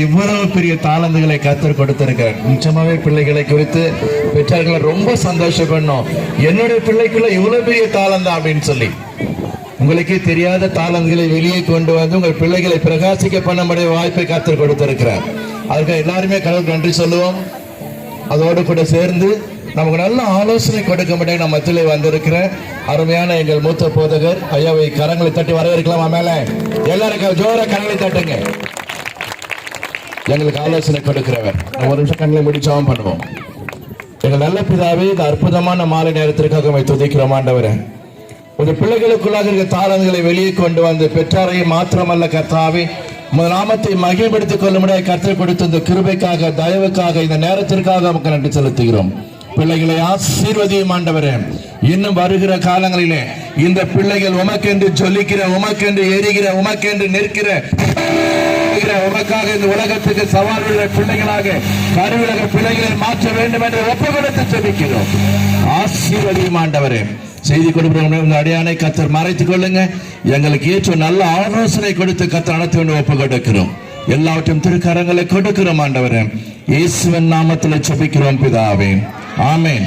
இவ்வளவு பெரிய தாளந்துகளை கத்தர் கொடுத்திருக்கிறார். நிச்சயமாவே பிள்ளைகளை குறித்து பெற்றார்களை ரொம்ப சந்தோஷப்படணும். என்னுடைய பிள்ளைக்குள்ள இவ்வளவு பெரிய தாளந்தா அப்படின்னு சொல்லி உங்களுக்கே தெரியாத தாளந்துகளை வெளியே கொண்டு வந்து உங்கள் பிள்ளைகளை பிரகாசிக்க பண்ணக்கூடிய வாய்ப்பை கத்தர் கொடுத்திருக்கிறார். அதுக்கு எல்லாருமே கடவுளுக்கு நன்றி சொல்லுவோம். அதோடு கூட சேர்ந்து நமக்கு நல்ல ஆலோசனை கொடுக்க முடியும். நம்ம மத்தியிலே வந்திருக்கிற அருமையான எங்கள் மூத்த போதகர் ஐயாவை கரங்களை தட்டி வரவேற்கலாமா? மேல எல்லாருக்கும் ஜோர கரங்களை தட்டுங்க. எங்களுக்கு ஆலோசனை கொடுக்கிறவர். ஒரு நிமிஷம் கண்களை முடிச்சாவும் பண்ணுவோம். எங்கள் நல்ல பிதாவே, இந்த அற்புதமான மாலை நேரத்திற்காக துதிக்கிறோம் ஆண்டவரே. உங்கள் பிள்ளைகளுக்குள்ளாக இருக்க தாளங்களை வெளியே கொண்டு வந்து பெற்றாரை மாத்திரமல்ல கர்த்தாவே, நாமத்தை மகிமைப்படுத்திக் கொள்ள முடியாத கர்த்தர் கொடுத்த இந்த கிருபைக்காக, தயவுக்காக, இந்த நேரத்திற்காக நமக்கு நன்றி செலுத்துகிறோம். பிள்ளைகளை ஆசீர்வதியும் ஆண்டவரே. இன்னும் வருகிற காலங்களிலே இந்த பிள்ளைகள் உமக்கென்று ஜொலிக்கிற, உமக்கென்று எரிகிற, உமக்கென்று நிற்கிற, உமக்காக இந்த உலகத்துக்கு சவால் உள்ள பிள்ளைகளாக கருவிலக பிள்ளைகளை மாற்ற வேண்டும் என்று ஒப்பு கொடுத்து ஜெபிக்கிறோம். ஆசீர்வதியும் ஆண்டவரே. செய்தி கொடுக்கிறோம் அடியானை கத்தர் மறைத்துக் கொள்ளுங்க. எங்களுக்கு ஏற்ற நல்ல ஆலோசனை கொடுத்து கத்தர் நடத்த வேண்டும் ஒப்பு கொடுக்கிறோம். எல்லாவற்றையும் திருக்கரங்களை கொடுக்கிறோம் ஆண்டவரே. இயேசுவின் நாமத்தில் ஜெபிக்கிறோம் பிதாவே. ஆமென்.